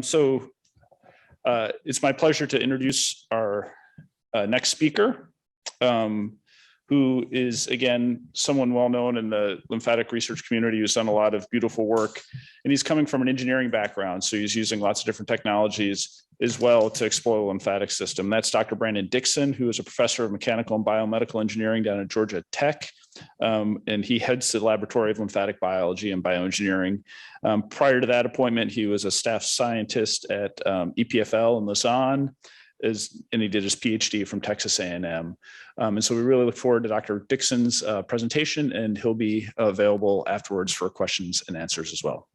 So it's my pleasure to introduce our next speaker, who is, again, someone well-known in the lymphatic research community who's done a lot of beautiful work. And he's coming from an engineering background, so he's using lots of different technologies as well to explore the lymphatic system. That's Dr. Brandon Dixon, who is a professor of mechanical and biomedical engineering down at Georgia Tech. And he heads the Laboratory of Lymphatic Biology and Bioengineering. Prior to that appointment, he was a staff scientist at EPFL in Lausanne, and he did his PhD from Texas A&M. And so we really look forward to Dr. Dixon's presentation, and he'll be available afterwards for questions and answers as well.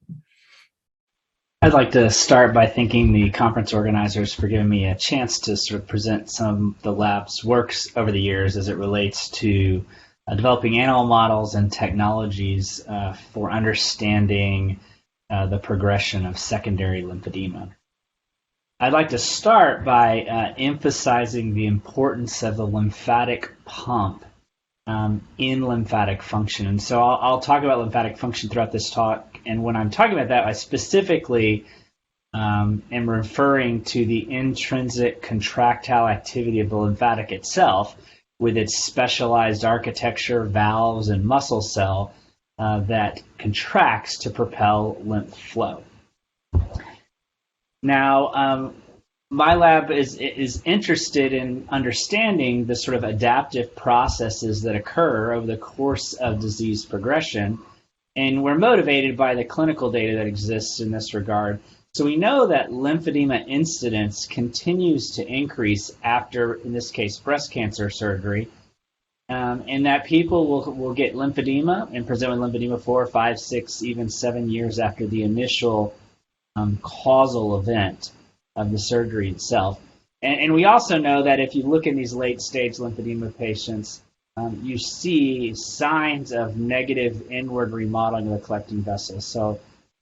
I'd like to start by thanking the conference organizers for giving me a chance to sort of present some of the lab's works over the years as it relates to developing animal models and technologies for understanding the progression of secondary lymphedema. I'd like to start by emphasizing the importance of the lymphatic pump in lymphatic function. And so I'll talk about lymphatic function throughout this talk. And when I'm talking about that, I specifically am referring to the intrinsic contractile activity of the lymphatic itself with its specialized architecture, valves, and muscle cell that contracts to propel lymph flow. Now, my lab is interested in understanding the sort of adaptive processes that occur over the course of disease progression, and we're motivated by the clinical data that exists in this regard. So we know that lymphedema incidence continues to increase after, in this case, breast cancer surgery, and that people will get lymphedema and present with lymphedema 4, 5, 6, even 7 years after the initial causal event of the surgery itself. And we also know that if you look in these late-stage lymphedema patients, you see signs of negative inward remodeling of the collecting vessels. So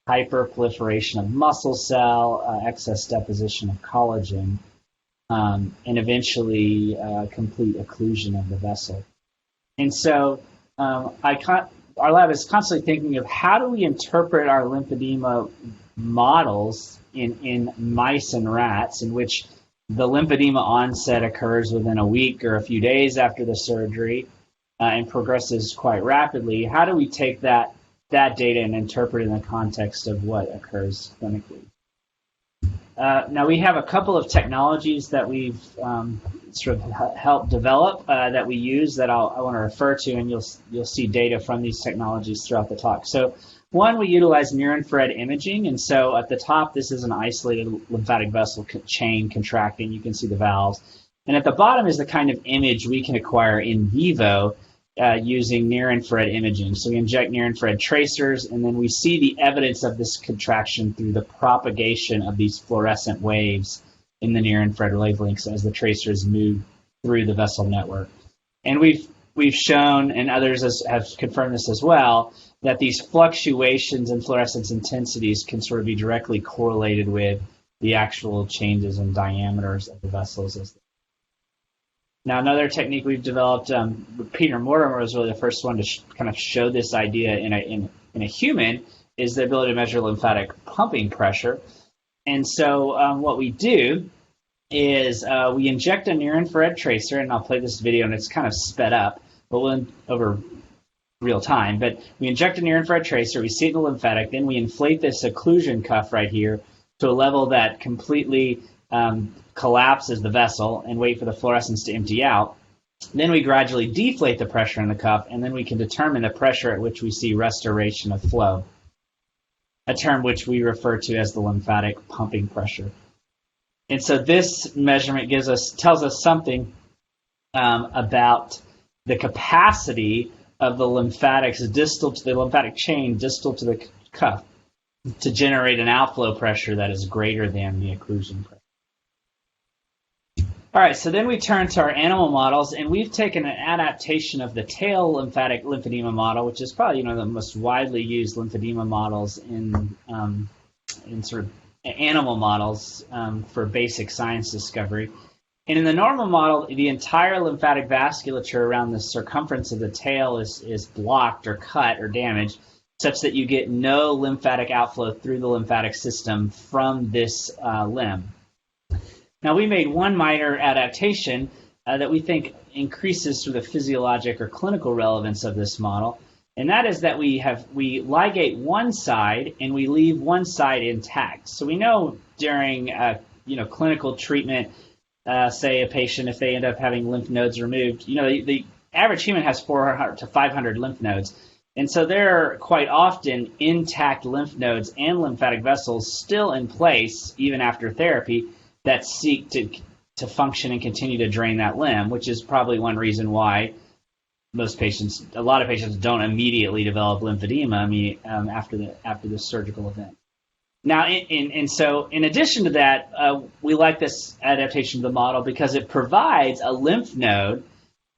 hyperproliferation of muscle cell, excess deposition of collagen, and eventually complete occlusion of the vessel. And so our lab is constantly thinking of how do we interpret our lymphedema models in mice and rats, in which the lymphedema onset occurs within a week or a few days after the surgery and progresses quite rapidly. How do we take that data and interpret it in the context of what occurs clinically? Now, we have a couple of technologies that we've sort of helped develop that we use that I want to refer to, and you'll see data from these technologies throughout the talk. So one, we utilize near-infrared imaging, and so at the top, this is an isolated lymphatic vessel chain contracting. You can see the valves. And at the bottom is the kind of image we can acquire in vivo using near-infrared imaging. So we inject near-infrared tracers, and then we see the evidence of this contraction through the propagation of these fluorescent waves in the near-infrared wavelengths as the tracers move through the vessel network. And we've shown, and others have confirmed this as well, that these fluctuations in fluorescence intensities can sort of be directly correlated with the actual changes in diameters of the vessels. Now, another technique we've developed, Peter Mortimer was really the first one to kind of show this idea in a human, is the ability to measure lymphatic pumping pressure. And so what we do is we inject a near-infrared tracer, and I'll play this video, and it's kind of sped up, but we'll over real time. But we inject a near-infrared tracer, we see it in the lymphatic, then we inflate this occlusion cuff right here to a level that completely collapses the vessel and wait for the fluorescence to empty out. Then we gradually deflate the pressure in the cuff, and then we can determine the pressure at which we see restoration of flow, a term which we refer to as the lymphatic pumping pressure. And so this measurement tells us something about the capacity of the lymphatics distal to the lymphatic chain distal to the cuff to generate an outflow pressure that is greater than the occlusion pressure. All right, so then we turn to our animal models, and we've taken an adaptation of the tail lymphatic lymphedema model, which is probably the most widely used lymphedema models in sort of animal models for basic science discovery. And in the normal model, the entire lymphatic vasculature around the circumference of the tail is blocked or cut or damaged. such that you get no lymphatic outflow through the lymphatic system from this limb. Now, we made one minor adaptation that we think increases sort of the physiologic or clinical relevance of this model, and that is that we ligate one side and we leave one side intact. So we know during clinical treatment, say a patient, if they end up having lymph nodes removed, the average human has 400 to 500 lymph nodes. And so there are quite often intact lymph nodes and lymphatic vessels still in place, even after therapy, that seek to function and continue to drain that limb, which is probably one reason why a lot of patients don't immediately develop lymphedema after the surgical event. Now, so in addition to that, we like this adaptation of the model because it provides a lymph node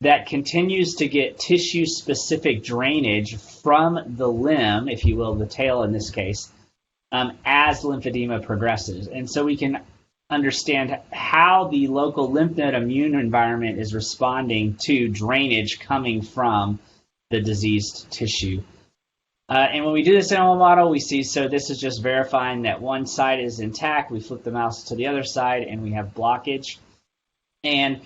that continues to get tissue-specific drainage from the limb, if you will, the tail in this case, as lymphedema progresses. And so we can understand how the local lymph node immune environment is responding to drainage coming from the diseased tissue. And when we do this animal model, we see, so this is just verifying that one side is intact. We flip the mouse to the other side, and we have blockage. And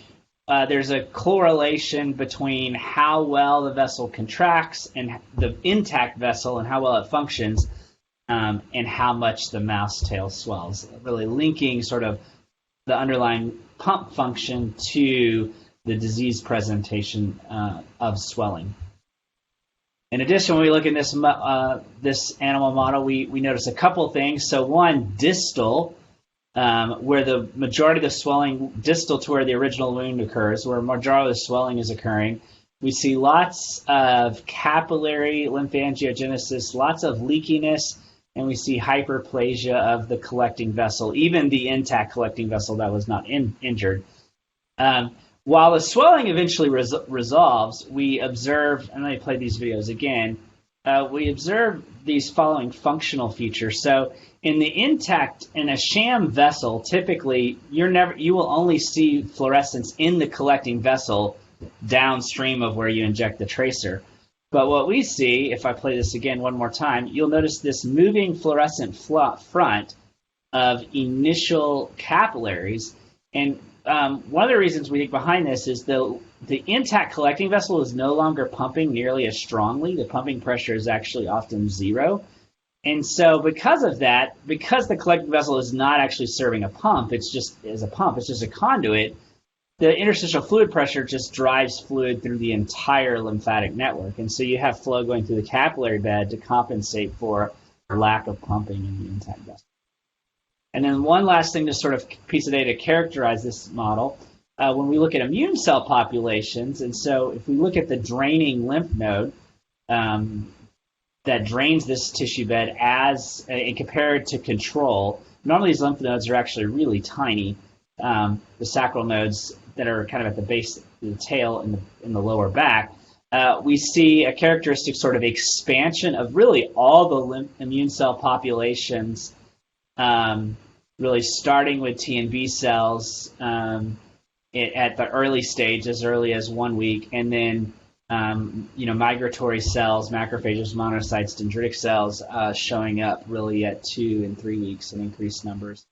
there's a correlation between how well the vessel contracts and the intact vessel and how well it functions, and how much the mouse tail swells, really linking sort of the underlying pump function to the disease presentation of swelling. In addition, when we look at this animal model, we notice a couple things. So one, distal, where the majority of the swelling, distal to where the original wound occurs, where majority of the swelling is occurring, we see lots of capillary lymphangiogenesis, lots of leakiness, and we see hyperplasia of the collecting vessel, even the intact collecting vessel that was not injured. While the swelling eventually resolves, we observe, and let me play these videos again, we observe these following functional features. So in a sham vessel, typically you will only see fluorescence in the collecting vessel downstream of where you inject the tracer. But what we see, if I play this again one more time, you'll notice this moving fluorescent front of initial capillaries. And one of the reasons we think behind this is the intact collecting vessel is no longer pumping nearly as strongly. The pumping pressure is actually often zero. And so because of that, because the collecting vessel is not actually serving a pump, it's just a conduit, the interstitial fluid pressure just drives fluid through the entire lymphatic network. And so you have flow going through the capillary bed to compensate for lack of pumping in the intact vessel. And then one last thing, to sort of piece of data to characterize this model, when we look at immune cell populations, and so if we look at the draining lymph node that drains this tissue bed and compare it to control, normally these lymph nodes are actually really tiny. The sacral nodes that are kind of at the base of the tail in the lower back, we see a characteristic sort of expansion of really all the immune cell populations, really starting with T and B cells at the early stage, as early as 1 week, and then migratory cells, macrophages, monocytes, dendritic cells showing up really at 2 and 3 weeks in increased numbers.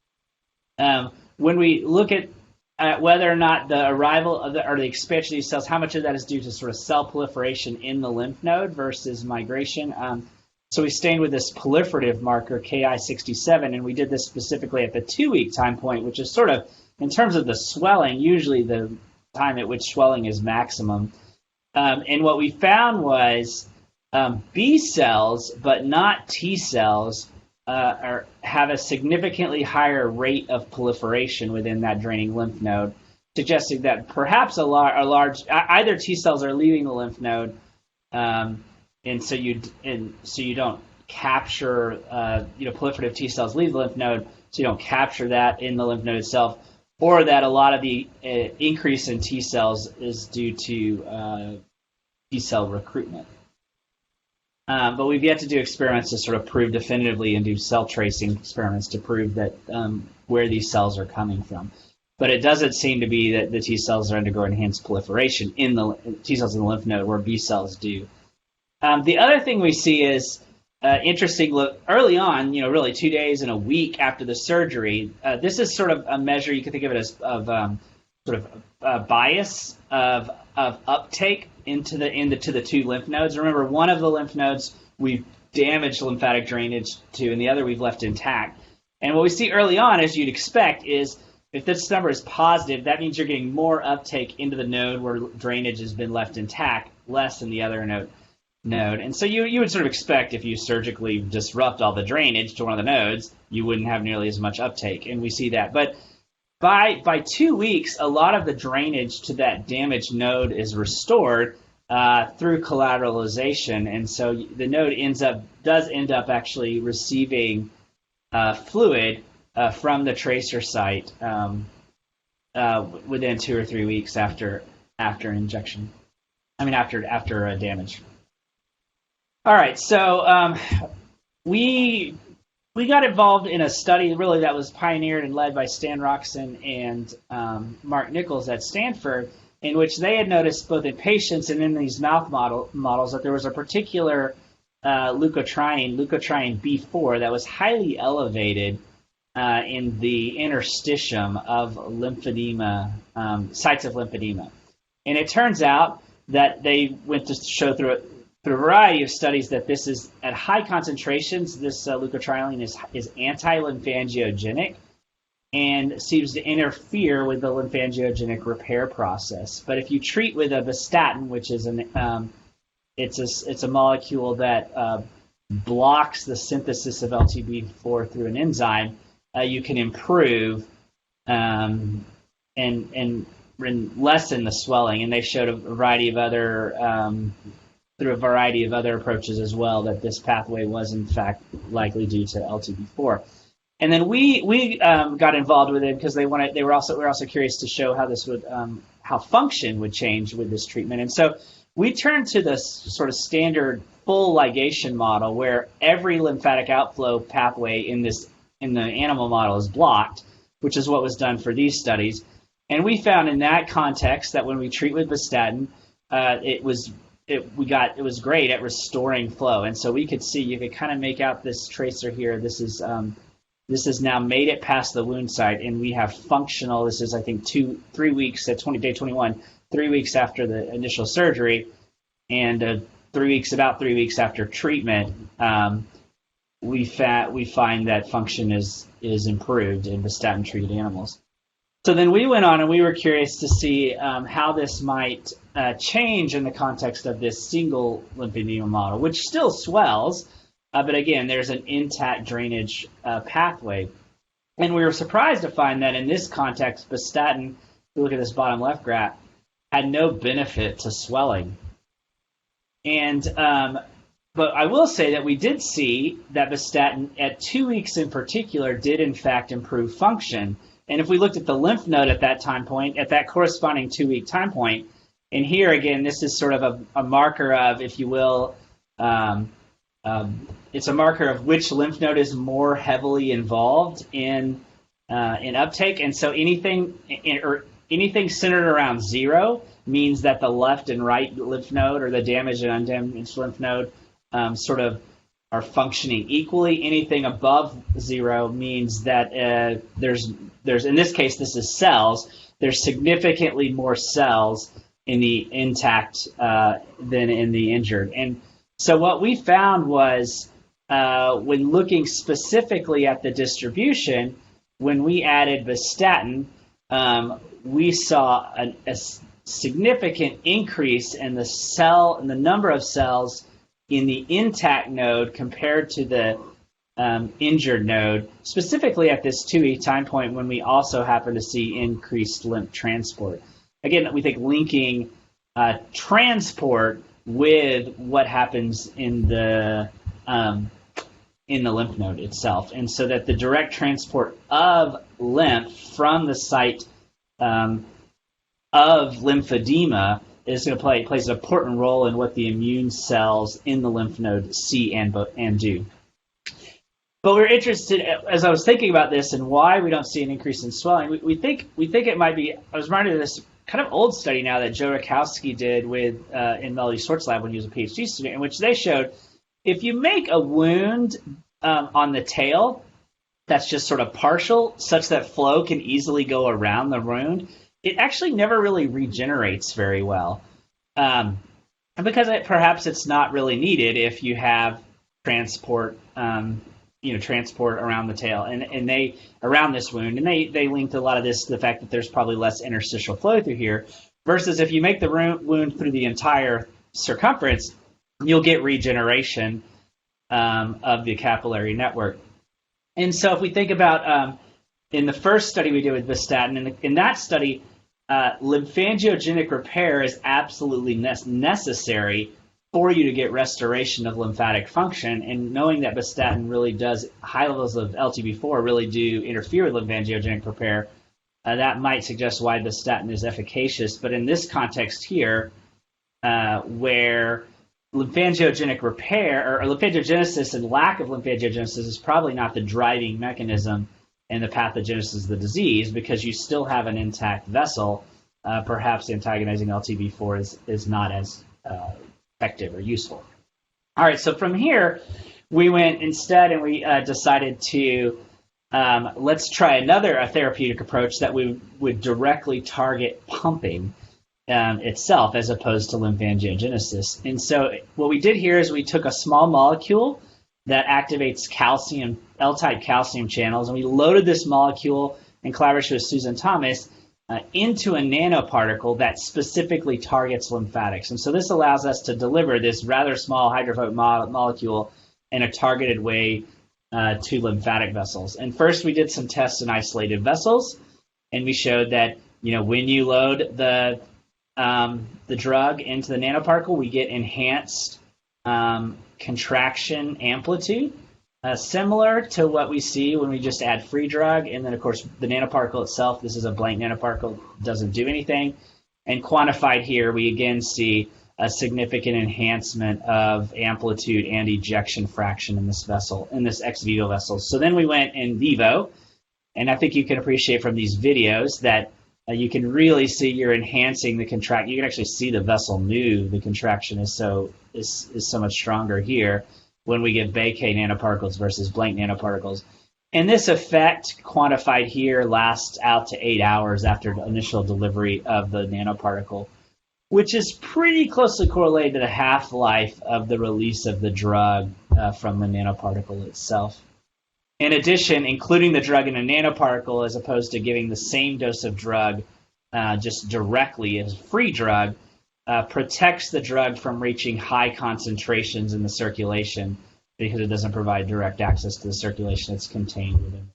When we look at whether or not the arrival of the expansion of these cells, how much of that is due to sort of cell proliferation in the lymph node versus migration. So we stained with this proliferative marker, Ki67, and we did this specifically at the 2-week time point, which is sort of, in terms of the swelling, usually the time at which swelling is maximum. And what we found was B cells, but not T cells, have a significantly higher rate of proliferation within that draining lymph node, suggesting that perhaps either T cells are leaving the lymph node, and so you don't capture proliferative T cells leave the lymph node, so you don't capture that in the lymph node itself, or that a lot of the increase in T cells is due to T cell recruitment. But we've yet to do experiments to sort of prove definitively and do cell tracing experiments to prove that where these cells are coming from. But it doesn't seem to be that the T cells are undergoing enhanced proliferation in the T cells in the lymph node where B cells do. The other thing we see is interesting look early on, really 2 days and a week after the surgery. This is sort of a measure, you can think of it as sort of bias of uptake into the two lymph nodes. Remember, one of the lymph nodes we've damaged lymphatic drainage to, and the other we've left intact. And what we see early on, as you'd expect, is if this number is positive, that means you're getting more uptake into the node where drainage has been left intact, less in the other node. And so you would sort of expect if you surgically disrupt all the drainage to one of the nodes, you wouldn't have nearly as much uptake, and we see that. But by 2 weeks, a lot of the drainage to that damaged node is restored through collateralization, and so the node does end up actually receiving fluid from the tracer site within 2 or 3 weeks after injection. After damage. All right, so we got involved in a study really that was pioneered and led by Stan Roxon and Mark Nichols at Stanford, in which they had noticed both in patients and in these mouse models that there was a particular leukotriene B4, that was highly elevated in the interstitium of lymphedema, sites of lymphedema. And it turns out that they went to show through a variety of studies that this is at high concentrations. This leukotriene is anti-lymphangiogenic and seems to interfere with the lymphangiogenic repair process. But if you treat with a vastatin, which is it's a molecule that blocks the synthesis of LTB4 through an enzyme, you can improve and lessen the swelling. And they showed a variety of other through a variety of other approaches as well, that this pathway was in fact likely due to LTB4. And then we got involved with it because we were also curious to show how this would how function would change with this treatment. And so we turned to this sort of standard full ligation model where every lymphatic outflow pathway in the animal model is blocked, which is what was done for these studies. And we found in that context that when we treat with vastatin, it was great at restoring flow. And so we could see, you could kind of make out this tracer here. This has now made it past the wound site, and we have functional. This is, I think, 3 weeks at day 21, 3 weeks after the initial surgery, and about 3 weeks after treatment. We find that function is improved in vastatin-treated animals. So then we went on and we were curious to see how this might change in the context of this single lymphedema model, which still swells, but again, there's an intact drainage pathway. And we were surprised to find that in this context, vastatin, if you look at this bottom left graph, had no benefit to swelling. And but I will say that we did see that vastatin at 2 weeks in particular did in fact improve function. And if we looked at the lymph node at that time point, at that corresponding 2 week time point, and here again, this is sort of a marker of, if you will, it's a marker of which lymph node is more heavily involved in uptake. And so anything centered around 0 means that the left and right lymph node, or the damaged and undamaged lymph node, sort of are functioning equally. Anything above 0 means that there's in this case, this is cells. There's significantly more cells in the intact than in the injured. And so what we found was, when looking specifically at the distribution, when we added vastatin, we saw a significant increase in the number of cells in the intact node compared to the injured node, specifically at this 2 week time point when we also happen to see increased lymph transport. Again, we think linking transport with what happens in the lymph node itself, and so that the direct transport of lymph from the site of lymphedema is going to plays an important role in what the immune cells in the lymph node see and do. But we're interested, as I was thinking about this and why we don't see an increase in swelling, we think it might be. I was reminded of this kind of old study now that Joe Rakowski did with in Melody Swart's lab when he was a PhD student, in which they showed if you make a wound on the tail that's just sort of partial, such that flow can easily go around the wound, it actually never really regenerates very well. Because perhaps it's not really needed if you have transport, transport around the tail and they around this wound, and they linked a lot of this to the fact that there's probably less interstitial flow through here, versus if you make the wound through the entire circumference, you'll get regeneration of the capillary network. And so if we think about in the first study we did with Bistatin, in that study, lymphangiogenic repair is absolutely necessary for you to get restoration of lymphatic function. And knowing that Bistatin really does, high levels of LTB4 really do interfere with lymphangiogenic repair, that might suggest why Bistatin is efficacious. But in this context here, where lymphangiogenic repair or lymphangogenesis and lack of lymphangogenesis is probably not the driving mechanism in the pathogenesis of the disease, because you still have an intact vessel, perhaps antagonizing LTB4 is not as effective or useful. All right, so from here, we went instead and we decided to let's try a therapeutic approach that we would directly target pumping itself as opposed to lymphangiogenesis. And so what we did here is we took a small molecule that activates calcium, L-type calcium channels, and we loaded this molecule in collaboration with Susan Thomas into a nanoparticle that specifically targets lymphatics. And so this allows us to deliver this rather small hydrophobic molecule in a targeted way to lymphatic vessels. And first we did some tests in isolated vessels, and we showed that when you load the drug into the nanoparticle, we get enhanced contraction amplitude, similar to what we see when we just add free drug. And then, of course, the nanoparticle itself, this is a blank nanoparticle, doesn't do anything. And quantified here, we again see a significant enhancement of amplitude and ejection fraction in this vessel, in this ex vivo vessel. So then we went in vivo, and I think you can appreciate from these videos that you can really see you're enhancing the contract. You can actually see the vessel move. The contraction is so much stronger here when we give Bekay nanoparticles versus blank nanoparticles. And this effect, quantified here, lasts out to 8 hours after the initial delivery of the nanoparticle, which is pretty closely correlated to the half-life of the release of the drug from the nanoparticle itself. In addition, including the drug in a nanoparticle as opposed to giving the same dose of drug just directly as free drug protects the drug from reaching high concentrations in the circulation because it doesn't provide direct access to the circulation it's contained within.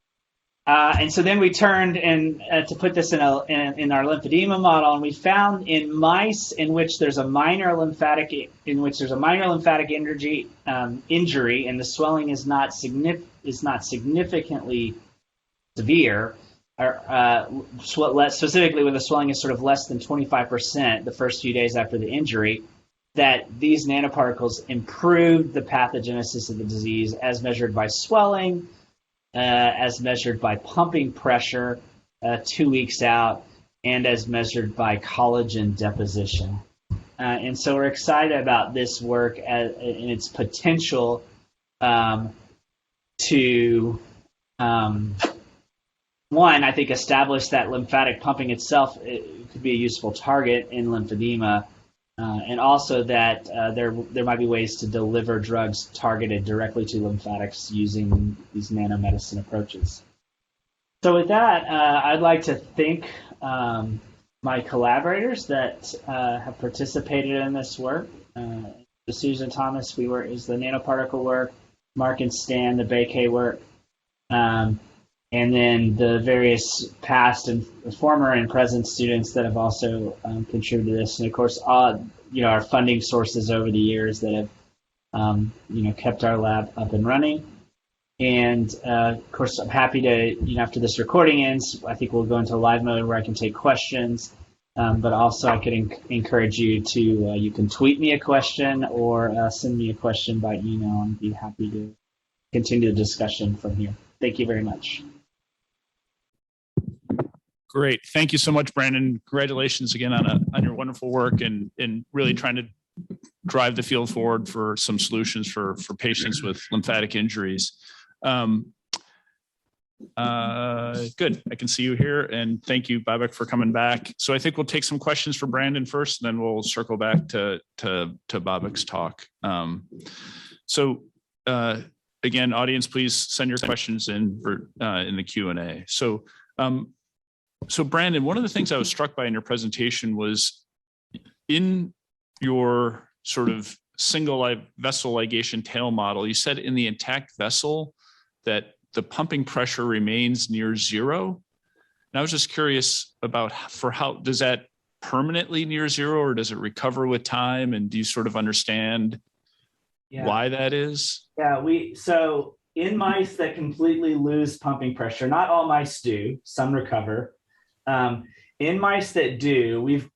And so then we turned to put this in our lymphedema model, and we found in mice in which there's a minor lymphatic injury, and the swelling is not significantly severe, or specifically when the swelling is sort of less than 25% the first few days after the injury, that these nanoparticles improved the pathogenesis of the disease as measured by swelling, as measured by pumping pressure 2 weeks out, and as measured by collagen deposition. And so we're excited about this work and its potential to, one, I think establish that lymphatic pumping itself could be a useful target in lymphedema, and also that there might be ways to deliver drugs targeted directly to lymphatics using these nanomedicine approaches. So with that, I'd like to thank my collaborators that have participated in this work. Susan Thomas is the nanoparticle work, Mark and Stan, the Bekay work, and then the various past and former and present students that have also contributed to this, and of course, our funding sources over the years that have, kept our lab up and running. And of course, I'm happy to, after this recording ends, I think we'll go into live mode where I can take questions. But also, I could encourage you to, you can tweet me a question or send me a question by email, and be happy to continue the discussion from here. Thank you very much. Great. Thank you so much, Brandon. Congratulations again on your wonderful work and really trying to drive the field forward for some solutions for patients with lymphatic injuries. Good. I can see you here, and thank you, Babak, for coming back. So I think we'll take some questions for Brandon first, and then we'll circle back to Babak's talk. Again, audience, please send your questions in the Q&A. So Brandon, one of the things I was struck by in your presentation was in your sort of single vessel ligation tail model, you said in the intact vessel that the pumping pressure remains near zero. And I was just curious about how does that permanently near zero, or does it recover with time? And do you sort of understand why that is? Yeah, so in mice that completely lose pumping pressure, not all mice do, some recover. In mice that do, we've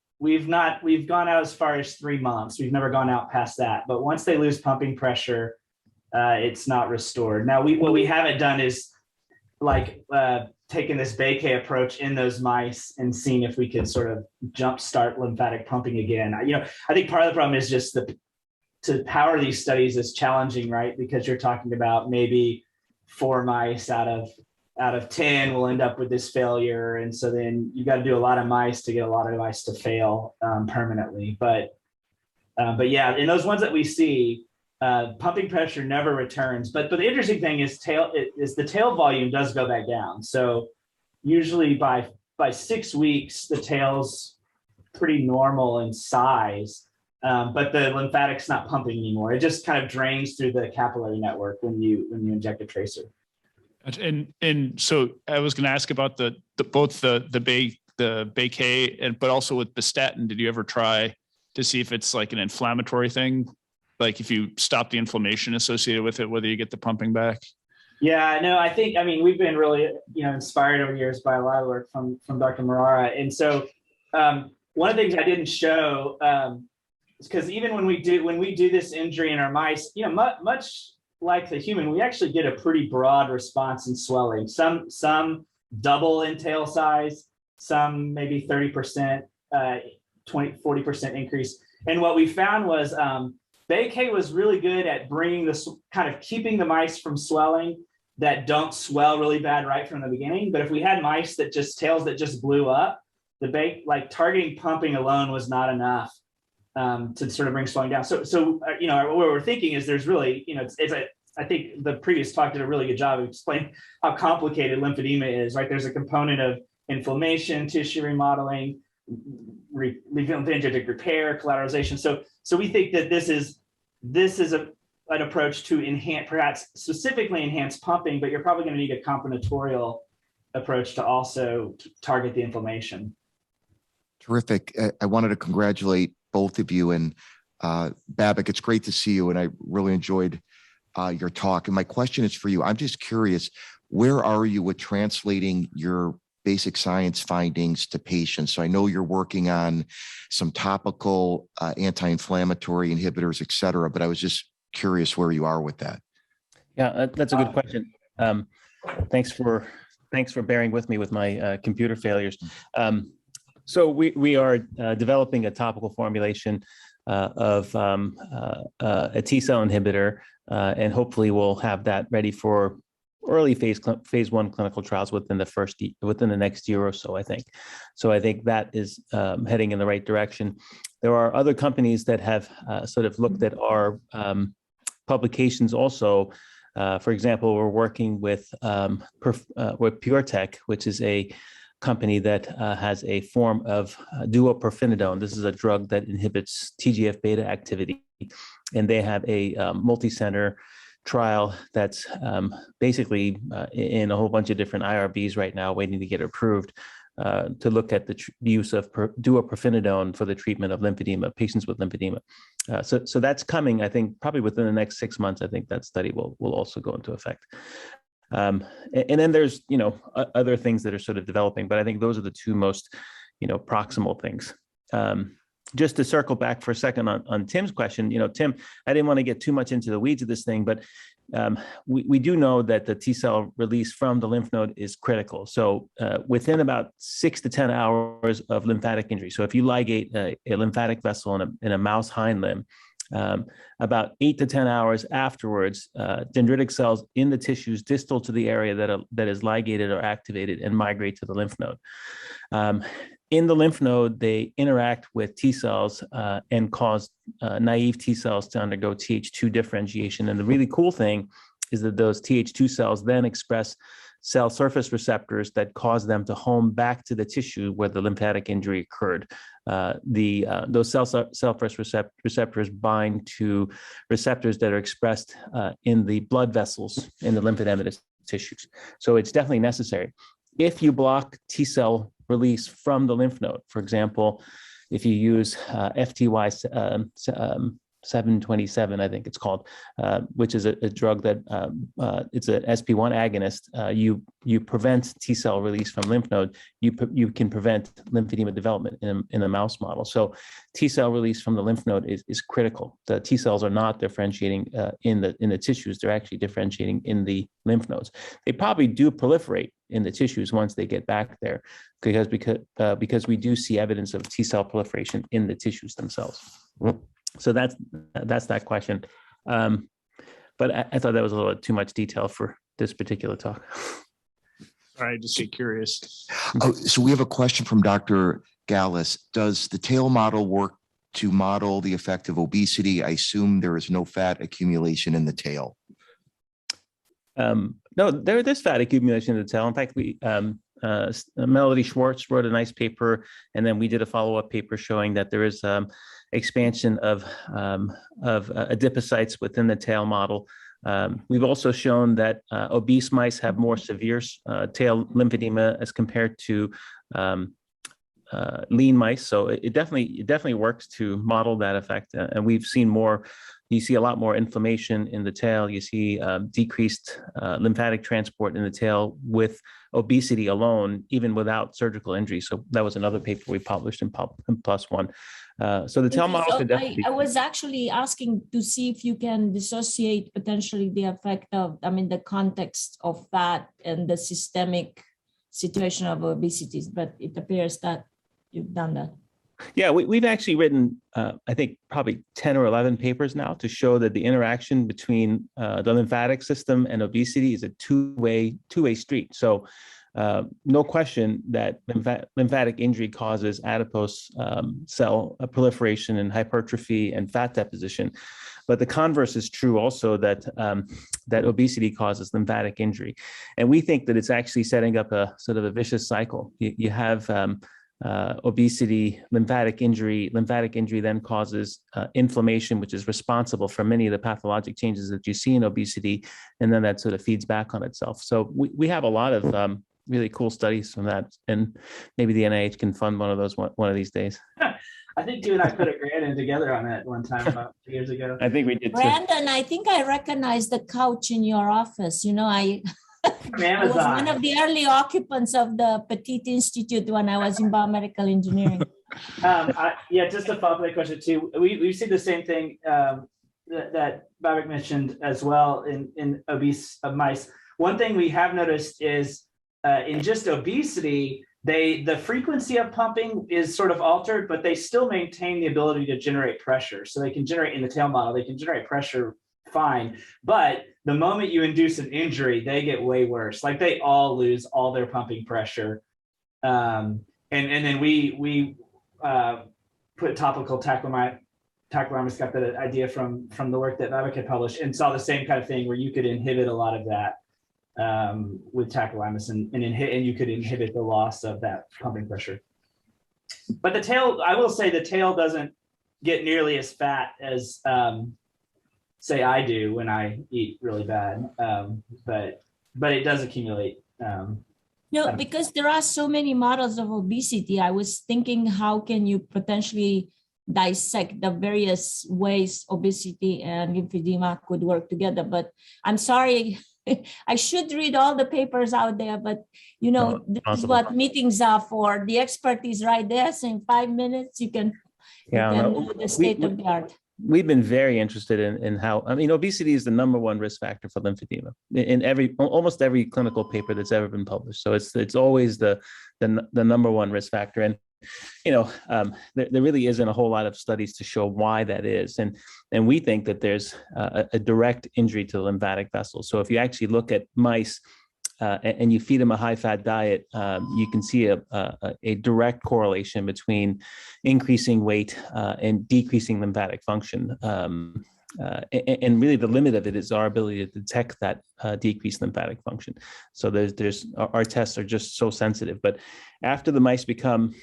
gone out as far as 3 months. We've never gone out past that. But once they lose pumping pressure, it's not restored. Now, what we haven't done is taken this Baquet approach in those mice and seen if we could sort of jumpstart lymphatic pumping again. I think part of the problem is just to power these studies is challenging, right? Because you're talking about maybe 4 mice out of 10 will end up with this failure, and so then you got to do a lot of mice to get a lot of mice to fail permanently. But yeah, in those ones that we see, pumping pressure never returns. But the interesting thing is the tail volume does go back down. So usually by 6 weeks, the tail's pretty normal in size, but the lymphatic's not pumping anymore. It just kind of drains through the capillary network when you inject a tracer. And so I was going to ask about both the Baquet but also with Bistatin. Did you ever try to see if it's like an inflammatory thing? Like if you stop the inflammation associated with it, whether you get the pumping back? Yeah, no, I mean, we've been really, inspired over the years by a lot of work from Dr. Marara. And so one of the things I didn't show is because even when we do this injury in our mice, much like the human, we actually get a pretty broad response in swelling. Some double in tail size, some maybe 30%, 40% increase. And what we found was Baquet was really good at bringing this kind of keeping the mice from swelling that don't swell really bad right from the beginning. But if we had mice tails that just blew up, targeting pumping alone was not enough to sort of bring swelling down. So what we're thinking is there's really, I think the previous talk did a really good job of explaining how complicated lymphedema is, right? There's a component of inflammation, tissue remodeling, lymphatic repair, collateralization. So we think that this is an approach to perhaps specifically enhance pumping, but you're probably going to need a combinatorial approach to also target the inflammation. Terrific. I wanted to congratulate both of you, and Babak, it's great to see you, and I really enjoyed your talk. And my question is for you. I'm just curious, where are you with translating your basic science findings to patients? So I know you're working on some topical anti-inflammatory inhibitors, et cetera, but I was just curious where you are with that. Yeah, that's a good question. Thanks for bearing with me with my computer failures. So we are developing a topical formulation of a T-cell inhibitor, and hopefully we'll have that ready for early phase 1 clinical trials within the next year or so, I think. So I think that is heading in the right direction. There are other companies that have sort of looked at our publications also. For example, we're working with PureTech, which is a company that has a form of duoperfinidone. This is a drug that inhibits TGF-beta activity, and they have a multi-center trial that's basically in a whole bunch of different IRBs right now, waiting to get approved to look at the use of duoperfinidone for the treatment of lymphedema, patients with lymphedema. So that's coming, I think, probably within the next 6 months. I think that study will also go into effect. And then there's, other things that are sort of developing, but I think those are the two most, proximal things. Just to circle back for a second on Tim's question, Tim, I didn't want to get too much into the weeds of this thing, but we do know that the T cell release from the lymph node is critical. So within about 6 to 10 hours of lymphatic injury, so if you ligate a lymphatic vessel in a mouse hind limb, About 8 to 10 hours afterwards, dendritic cells in the tissues distal to the area that is ligated or activated and migrate to the lymph node. In the lymph node, they interact with T cells and cause naive T cells to undergo Th2 differentiation. And the really cool thing is that those Th2 cells then express cell surface receptors that cause them to home back to the tissue where the lymphatic injury occurred. Those cell surface receptors bind to receptors that are expressed in the blood vessels in the lymphedematous tissues. So it's definitely necessary. If you block T cell release from the lymph node, for example, if you use FTY 727, I think it's called, which is a drug that it's an SP1 agonist. You prevent T cell release from lymph node. You can prevent lymphedema development in a mouse model. So T cell release from the lymph node is critical. The T cells are not differentiating in the tissues. They're actually differentiating in the lymph nodes. They probably do proliferate in the tissues once they get back there, because we do see evidence of T cell proliferation in the tissues themselves. So that's that question. But I thought that was a little too much detail for this particular talk. All right, just get curious. Oh, so we have a question from Dr. Gallus. Does the tail model work to model the effect of obesity? I assume there is no fat accumulation in the tail. No, there's fat accumulation in the tail. In fact, Melody Schwartz wrote a nice paper, and then we did a follow-up paper showing that there is expansion of adipocytes within the tail model. We've also shown that obese mice have more severe tail lymphedema as compared to lean mice. So it definitely works to model that effect. And we've seen more. You see a lot more inflammation in the tail. You see decreased lymphatic transport in the tail with obesity alone, even without surgical injury. So that was another paper we published in PLOS ONE. So the tail model could definitely. I was actually asking to see if you can dissociate potentially the effect of, the context of fat and the systemic situation of obesity, but it appears that you've done that. Yeah, we've actually written, I think, probably 10 or 11 papers now to show that the interaction between the lymphatic system and obesity is a two-way street. So no question that lymphatic injury causes adipose cell proliferation and hypertrophy and fat deposition. But the converse is true also, that that obesity causes lymphatic injury. And we think that it's actually setting up a sort of a vicious cycle. You have obesity, lymphatic injury then causes inflammation, which is responsible for many of the pathologic changes that you see in obesity, and then that sort of feeds back on itself. So we have a lot of really cool studies from that, and maybe the NIH can fund one of those one of these days. I think you and I put a grant in together on that one time about 2 years ago. I think we did too. Brandon, I think I recognize the couch in your office. I was one of the early occupants of the Petit Institute when I was in biomedical engineering. Just to follow up that question too, we see the same thing that Babak mentioned as well in obese mice. One thing we have noticed is in just obesity, the frequency of pumping is sort of altered, but they still maintain the ability to generate pressure. So they can generate in the tail model, they can generate pressure fine, but the moment you induce an injury, they get way worse. Like they all lose all their pumping pressure. And then we put topical tacrolimus, got the idea from the work that Babak had published, and saw the same kind of thing where you could inhibit a lot of that with tacrolimus and you could inhibit the loss of that pumping pressure. But the tail, I will say the tail doesn't get nearly as fat as say I do when I eat really bad, but it does accumulate. No, because there are so many models of obesity. I was thinking, how can you potentially dissect the various ways obesity and lymphedema could work together? But I'm sorry, I should read all the papers out there, but this is what meetings are for. The expertise right there. So in 5 minutes, you can do the state of the art. We've been very interested in how, obesity is the #1 risk factor for lymphedema in almost every clinical paper that's ever been published. So it's always the #1 risk factor. And there really isn't a whole lot of studies to show why that is. And we think that there's a direct injury to the lymphatic vessels. So if you actually look at mice and you feed them a high-fat diet, you can see a direct correlation between increasing weight and decreasing lymphatic function. And really the limit of it is our ability to detect that decreased lymphatic function. So our tests are just so sensitive. But after the mice become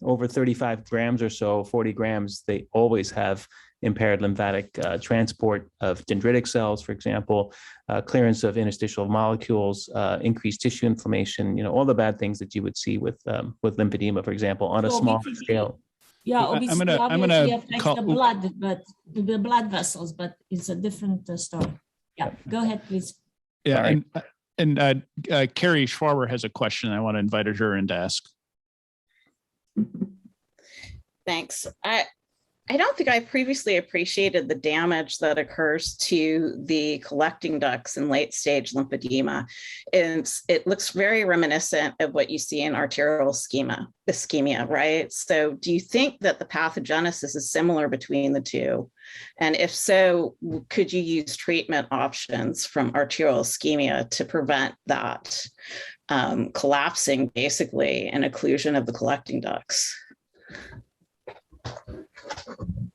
over 35 grams or so, 40 grams, they always have impaired lymphatic transport of dendritic cells, for example, clearance of interstitial molecules, increased tissue inflammation, all the bad things that you would see with lymphedema, for example, on a small scale. Yeah, I'm obesity gonna obviously affects call- the blood, but the blood vessels, but it's a different story. Yeah, go ahead, please. Yeah, Sorry. and Carrie Schwarber has a question. I want to invite her in to ask. Thanks. I don't think I previously appreciated the damage that occurs to the collecting ducts in late stage lymphedema. It looks very reminiscent of what you see in arterial ischemia, right? So do you think that the pathogenesis is similar between the two? And if so, could you use treatment options from arterial ischemia to prevent that collapsing, basically, and occlusion of the collecting ducts?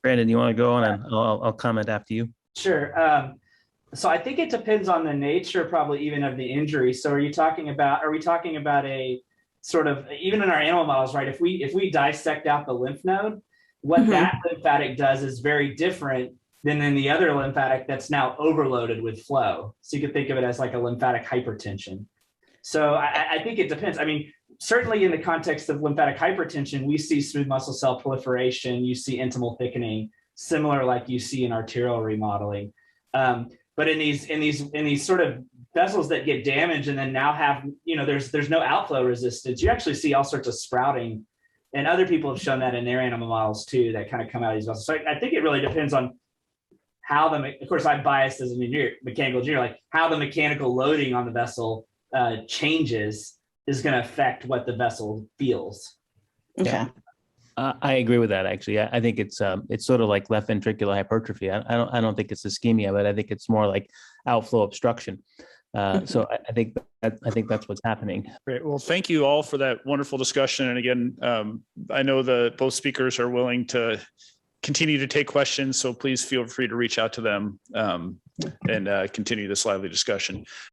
Brandon, you want to go on, and I'll comment after you. Sure. So I think it depends on the nature, probably even of the injury. So are we talking about a sort of, even in our animal models, right? If we dissect out the lymph node, what that lymphatic does is very different than in the other lymphatic that's now overloaded with flow. So you could think of it as like a lymphatic hypertension. So I think it depends. I mean, certainly in the context of lymphatic hypertension, we see smooth muscle cell proliferation, you see intimal thickening, similar like you see in arterial remodeling. But in these sort of vessels that get damaged and then now have, there's no outflow resistance, you actually see all sorts of sprouting. And other people have shown that in their animal models too, that kind of come out of these vessels. So I think it really depends on how of course I'm biased as a mechanical engineer, like how the mechanical loading on the vessel changes is going to affect what the vessel feels. Okay. Yeah. I agree with that. Actually, I think it's sort of like left ventricular hypertrophy. I don't think it's ischemia, but I think it's more like outflow obstruction. So I think that's what's happening. Great. Well, thank you all for that wonderful discussion. And again, I know both speakers are willing to continue to take questions, so please feel free to reach out to them and continue this lively discussion.